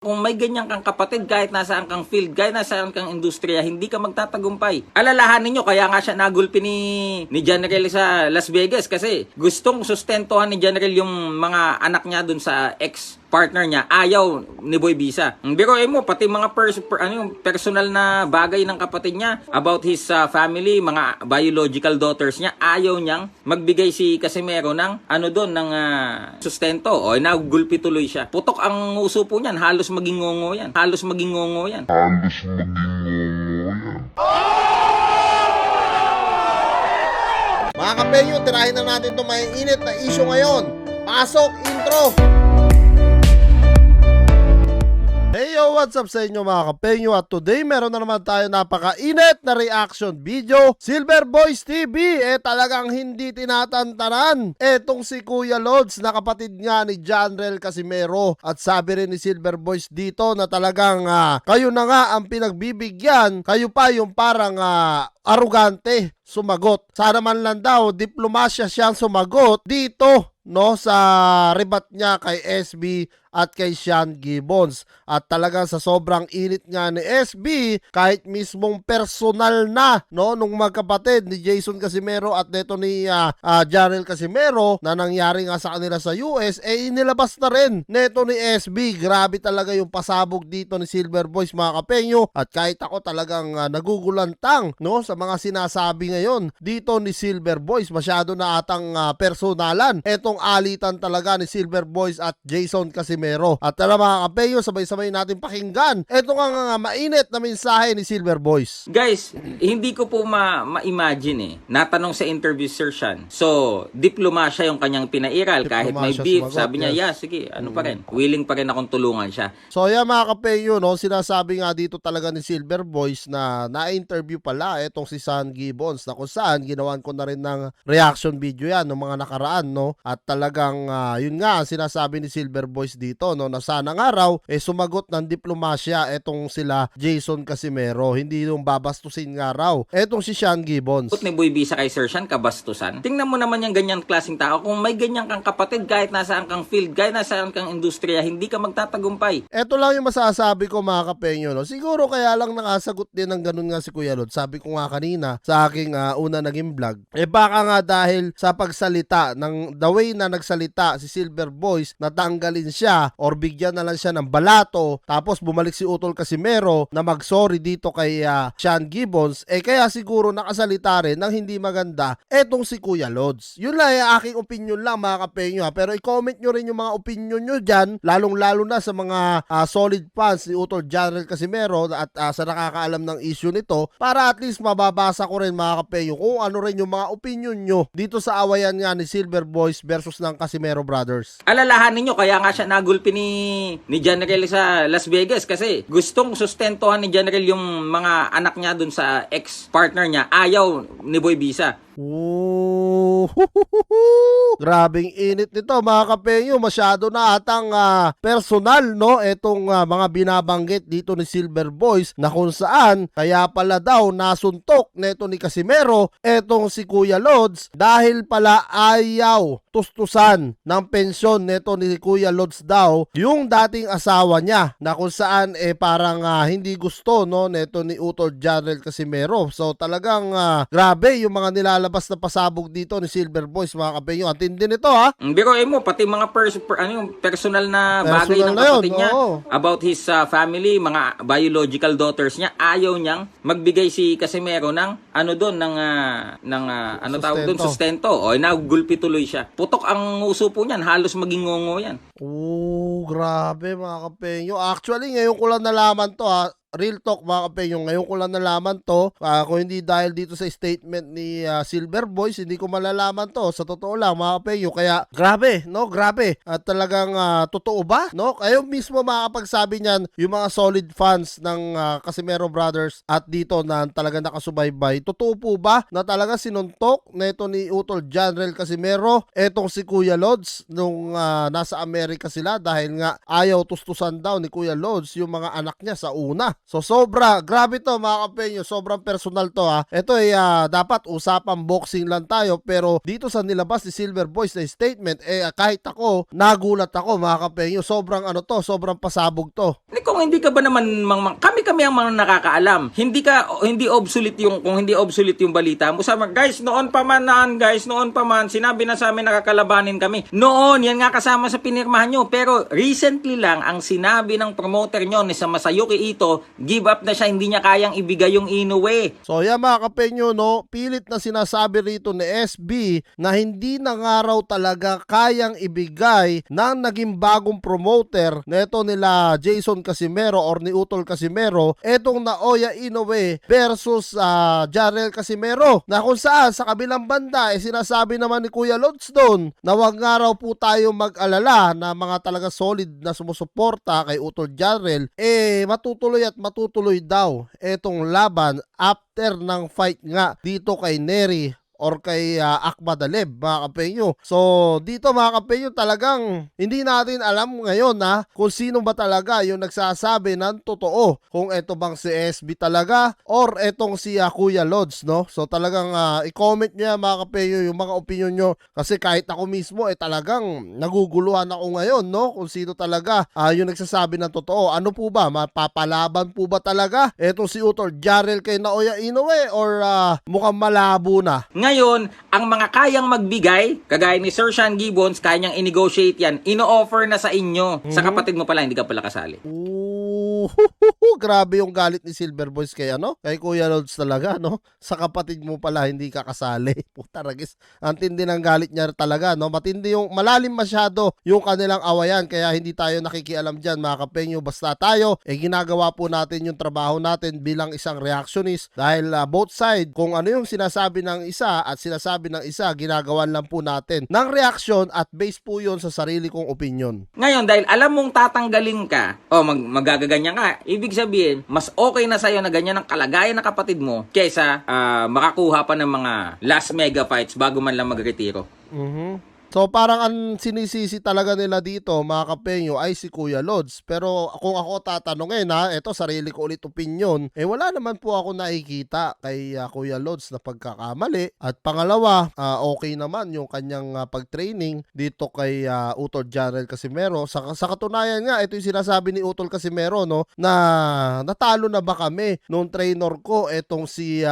Kung may ganyan kang kapatid, kahit nasaan kang field, kahit nasaan kang industriya, hindi ka magtatagumpay. Alalahanin nyo, kaya nga siya nagulpi ni General sa Las Vegas kasi gustong sustentuhan ni General yung mga anak niya dun sa ex-partner niya. Ayaw ni Boy Bisa. Biruin mo, pati mga personal na bagay ng kapatid niya about his family, mga biological daughters niya, ayaw niyang magbigay si Casimero ng ng sustento. O, nagulpi tuloy siya. Putok ang uso po niyan, halos maging ngongo yan. Halos maging ngongo yan. Mga kapenyo, tirahin na natin itong may init na issue ngayon. Pasok, intro! Hey yo, what's up sa inyo mga kapenyo? At today meron na naman tayo napaka-init na reaction video. Silver Boys TV, talagang hindi tinatantanan etong si Kuya Lods na kapatid nga ni Janrel Casimero. At sabi rin ni Silver Boys dito na talagang kayo na nga ang pinagbibigyan, kayo pa yung parang arugante sumagot. Sana man lang daw diplomasya siyang sumagot dito sa rebat niya kay SB at kay Sean Gibbons. At talagang sa sobrang init nga ni SB, kahit mismong personal na nung magkapatid ni Jason Casimero at neto ni Janrel Casimero na nangyari nga sa kanila sa US, inilabas na rin neto ni SB. Grabe talaga yung pasabog dito ni Silver Boys mga kapenyo. At kahit ako talagang nagugulantang sa mga sinasabi ngayon dito ni Silver Boys. Masyado na atang personalan etong alitan talaga ni Silver Boys at Jason Casimero. At tara mga kapeyo, sabay-sabay natin pakinggan ito nga mainit na mensahe ni Silver Boys. Guys, hindi ko po ma-imagine Natanong sa interview Sir Sean. So, diplomasya yung kanyang pinairal kahit may beef. Sumagot, sabi niya, yeah, sige, pa rin. Willing pa rin akong tulungan siya. So, mga kapeyo, sinasabi nga dito talaga ni Silver Boys na na-interview pala itong si Sean Gibbons na kung saan ginawan ko na rin ng reaction video yan ng mga nakaraan, At talagang yun nga sinasabi ni Silver Boys dito na sana nga raw sumagot ng diplomasya etong sila Jason Casimero, hindi yung babastusin nga raw etong si Sean Gibbons. Ni Boy Bisa kay Sir Sean, kabastusan. Tingnan mo naman yung ganyan klaseng tao. Kung may ganyan kang kapatid, kahit nasaan kang field, kahit nasaan kang industriya, hindi ka magtatagumpay. Ito lang yung masasabi ko mga kapenyo. Siguro kaya lang nakasagot din ng ganun nga si Kuya Lod. Sabi ko nga kanina sa aking una naging vlog, baka nga dahil sa pagsalita ng the way na nagsalita si Silver Boys, natanggalin siya or bigyan na lang siya ng balato, tapos bumalik si Utol Casimero na mag-sorry dito kay Sean Gibbons, kaya siguro nakasalita rin ng hindi maganda etong si Kuya Lods. Yun lang yung aking opinion lang mga kapenyo pero i-comment nyo rin yung mga opinion nyo dyan, lalong-lalo na sa mga solid fans ni Utol Janrel Casimero at sa nakakaalam ng issue nito, para at least mababasa ko rin mga kapenyo kung ano rin yung mga opinion nyo dito sa awayan nga ni Silver Boys versus ng Casimero Brothers. Alalahanin nyo, kaya nga siya nagulpi ni General sa Las Vegas kasi gustong sustentuhan ni General yung mga anak niya dun sa ex-partner niya. Ayaw ni Boy Bisa. Grabing init nito mga kapenyo, masyado na atang personal etong mga binabanggit dito ni Silver Boys na kung saan kaya pala daw nasuntok neto ni Casimero etong si Kuya Lods dahil pala ayaw tustusan ng pensyon neto ni Kuya Lods daw yung dating asawa niya na kung saan parang hindi gusto neto ni Utol Janrel Casimero. So talagang grabe yung mga nilalabas na pasabog dito ni Silver Boys mga kapenyo. Ang tindi nito Biruin mo, pati mga personal na bagay ng kapatid niya about his family, mga biological daughters niya, ayaw niyang magbigay si Casimero ng sustento. O, nagulpi tuloy siya. Putok ang uso po niyan, halos maging ngongo yan. Grabe mga kapenyo. Actually, ngayon ko lang nalaman to Real talk mga kapenyo, ngayon ko lang nalaman to. Kung hindi dahil dito sa statement ni Silver Boys, hindi ko malalaman to. Sa totoo lang mga kapenyo. Kaya grabe, grabe. At talagang totoo ba? Kayo mismo makakapagsabi niyan, yung mga solid fans ng Casimero Brothers at dito na talagang nakasubaybay. Totoo po ba na talaga sinuntok neto ni Utol Janrel Casimero etong si Kuya Lods nung nasa Amerika sila dahil nga ayaw tustusan daw ni Kuya Lods yung mga anak niya sa una? So grabe to mga kapenyo, sobrang personal to ha. Ito ay dapat usapang boxing lang tayo, pero dito sa nilabas ni Silver Boys na statement, kahit ako, nagulat ako mga kapenyo. Sobrang sobrang pasabog to. Kung hindi ka ba naman kami ang mga nakakaalam. Hindi obsolete yung balita mo. Guys, noon pa man sinabi na sa amin nakakalabanin kami. Noon, yan nga kasama sa pinirmahan nyo. Pero recently lang ang sinabi ng promoter nyo ni sa Masayuki Ito, give up na siya, hindi niya kayang ibigay yung Inoue. So yan mga kapenyo, no, pilit na sinasabi rito ni SB na hindi na nga raw talaga kayang ibigay ng naging bagong promoter na ito nila Jason Casimero or ni Utol Casimero, etong Naoya Inoue versus Jarrell Casimero, na kung saan sa kabilang banda sinasabi naman ni Kuya Lods doon na wag nga raw po tayo mag-alala na mga talaga solid na sumusuporta kay Utol Jarrell, matutuloy at matutuloy daw etong laban after ng fight nga dito kay Nery or kay Akmadaleb mga kapenyo. So dito mga kapenyo, talagang hindi natin alam ngayon kung sino ba talaga yung nagsasabi ng totoo, kung eto bang si SB talaga or etong si Kuya Lods, no? So talagang i-comment niya mga kapenyo yung mga opinion nyo, kasi kahit ako mismo talagang naguguluhan ako ngayon, no, kung sino talaga yung nagsasabi ng totoo. Ano po ba, mapapalaban po ba talaga etong si Utol Jarrell kay Naoya Inoue or mukhang malabo na? Ngayon, ang mga kayang magbigay, kagaya ni Sir Sean Gibbons, kaya niyang i-negotiate yan, ino-offer na sa inyo. Sa kapatid mo pala, hindi ka pala kasali. Grabe yung galit ni Silver Boys kay Kuya Lods talaga, no? Sa kapatid mo pala hindi ka kasali. Puta ragis, ang tindi ng galit niya talaga, no? Matindi malalim masyado yung kanilang awayan, kaya hindi tayo nakikialam diyan mga kapenyo. Basta tayo ginagawa po natin yung trabaho natin bilang isang reactionist, dahil both side, kung ano yung sinasabi ng isa at sinasabi ng isa, ginagawan lang po natin ng reaction at base po yun sa sarili kong opinion. Ngayon, dahil alam mong tatanggalin ka o magagaganyan ka, ibig sabihin, mas okay na sa'yo na ganyan ang kalagayan ng kapatid mo kaysa makakuha pa ng mga last mega fights bago man lang magretiro. So parang ang sinisisi talaga nila dito mga kapenyo ay si Kuya Lods. Pero kung ako tatanungin ito sarili ko ulit opinion, wala naman po ako nakikita kay Kuya Lods na pagkakamali. At pangalawa, okay naman yung kanyang pag-training dito kay Utol Jarrell Casimero. Sa katunayan nga, ito yung sinasabi ni Utol Casimero, no, na natalo na ba kami nung trainer ko etong si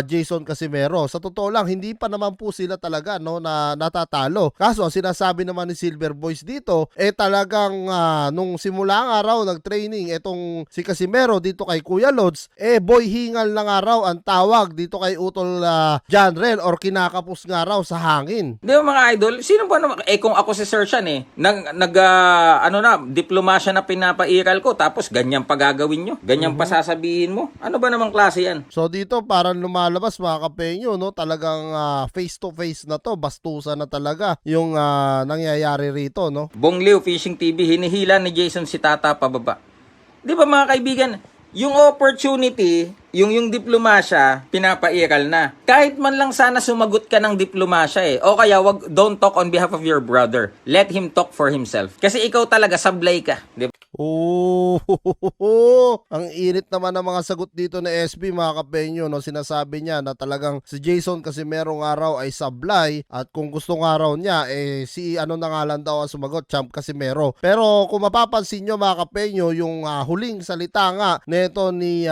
Jason Casimero. Sa totoo lang, hindi pa naman po sila talaga, no, na natatalo. Kaso sinasabi naman ni Silver Boys dito, talagang nung simula nga raw nag-training etong si Casimero dito kay Kuya Lods, boy hingal na nga raw ang tawag dito kay Utol Jarrell or kinakapos nga raw sa hangin. Di ba mga idol, sino ba naman, kung ako si Sir Sean diplomasya na pinapairal ko, tapos ganyan pa gagawin nyo, ganyan pa sasabihin mo, ano ba namang klase yan? So dito parang lumalabas mga kapenyo, no, talagang face to face na to, bastusan na talaga yung nangyayari rito, no? Bongliw Fishing TV, hinihila ni Jason si Tata pababa. Di ba mga kaibigan, yung opportunity, yung diplomasya, pinapairal na. Kahit man lang sana sumagot ka ng diplomasya o kaya don't talk on behalf of your brother. Let him talk for himself. Kasi ikaw talaga, sablay ka. Di ba? Ang init naman ng mga sagot dito ni SB mga kapenyo, no? Sinasabi niya na talagang si Jason kasi merong araw ay sablay, at kung gusto ng araw niya si na nga lang daw ang sumagot, Champ Casimero. Pero kung mapapansin nyo mga kapenyo, yung huling salita nga neto ni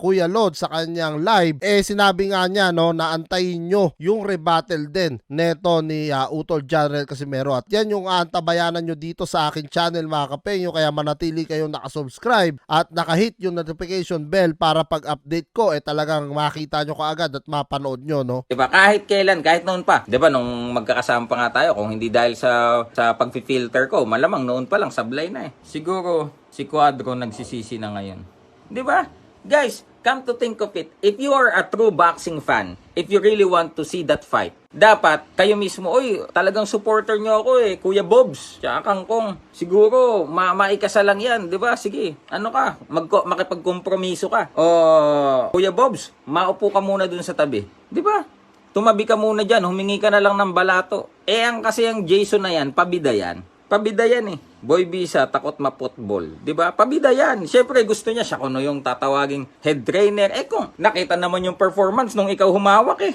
Kuya Lods sa kanyang live, sinabi nga niya, no, na antayin nyo yung rebuttal din neto ni Utol Jarrell Casimero, at yan yung antabayanan nyo dito sa akin channel mga kapenyo. Kaya manatili kayong nakasubscribe at nakahit yung notification bell para pag-update ko talagang makita nyo kaagad at mapanood nyo, no? Diba, kahit kailan, kahit noon pa, diba, nung magkakasama pa nga tayo, kung hindi dahil sa pag-filter ko, malamang noon pa lang sablay na siguro si Quadro nagsisisi na ngayon. Diba? Guys, come to think of it, if you are a true boxing fan, if you really want to see that fight, dapat kayo mismo, talagang supporter nyo ako Kuya Bobs, tsaka Kangkong. Siguro, maikasa lang yan, di ba? Sige, makipagkompromiso ka. O, Kuya Bobs, maupo ka muna dun sa tabi. Di ba? Tumabi ka muna dyan, humingi ka na lang ng balato. Kasi ang Jason na yan, pabida yan. Pabida yan eh. Boy Bisa, takot maputbol. 'Di ba? Pabida yan. Siyempre gusto niya siya kuno yung tatawaging head trainer. Eh kung nakita naman yung performance nung ikaw humawak eh.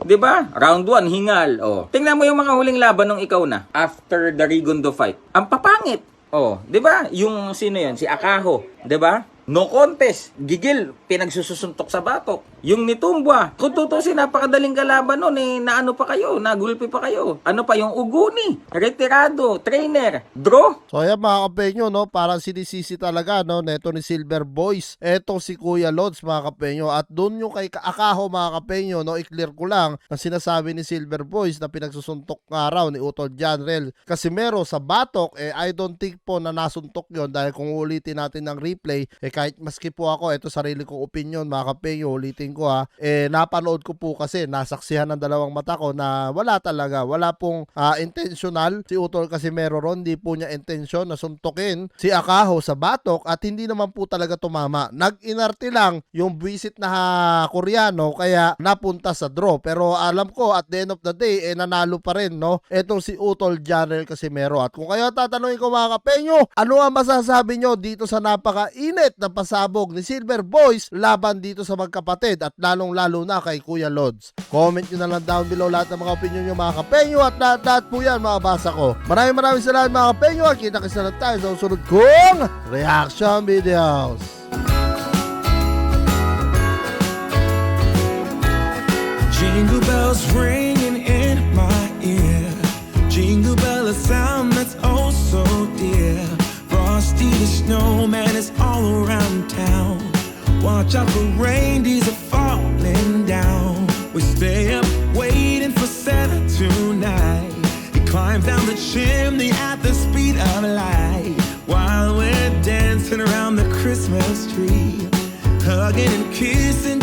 'Di ba? Round 1 hingal. Oh. Tingnan mo yung mga huling laban nung ikaw na after the Rigondo fight. Ang papangit. Oh, 'di ba? Yung sino 'yon? Si Akaho, 'di ba? No contest. Gigil, pinagsusuntok sa batok. Yung ni Tumbua, kung tutusin, napakadaling kalaban nun eh. Naano pa kayo, nagulpi pa kayo. Ano pa yung Uguni, retirado, trainer, draw. So ayan mga kapenyo, no, parang sinisisi talaga, no, neto ni Silver Boys, etong si Kuya Lods mga kapenyo, at doon yung kay Akaho mga kapenyo, no, i-clear ko lang ang sinasabi ni Silver Boys na pinagsusuntok nga raw ni Utol Janrel Casimero sa batok, eh I don't think po na nasuntok yon, dahil kung ulitin natin ng replay, eh kahit maski po ako, ito sarili kong opinion mga kapenyo, ulitin ko ha, eh napanood ko po kasi, nasaksihan ng dalawang mata ko na wala talaga, wala pong intentional si Utol Casimero ron, hindi po niya intention na suntukin si Akaho sa batok at hindi naman po talaga tumama. Nag-inarte lang yung visit na Koreano kaya napunta sa draw, pero alam ko at the end of the day eh nanalo pa rin, no, etong si Utol Janrel Casimero. At kung kayo tatanungin ko mga kapenyo, ano ang masasabi nyo dito sa napaka-init na pasabog ni Silver Boys laban dito sa magkapatid at lalong-lalo na kay Kuya Lods? Comment nyo na lang down below lahat ng mga opinion nyo mga kapenyo at lahat po yan mababasa ko. Maraming salamat mga kapenyo at kita-kits na lang tayo sa susunod kong reaction videos. Jingle bells ringing in my ear. Jingle bell, a sound that's oh so dear. Frosty the snowman is all around town. Watch out for reindeers are falling down. We stay up waiting for Santa tonight. He climbs down the chimney at the speed of light, while we're dancing around the Christmas tree, hugging and kissing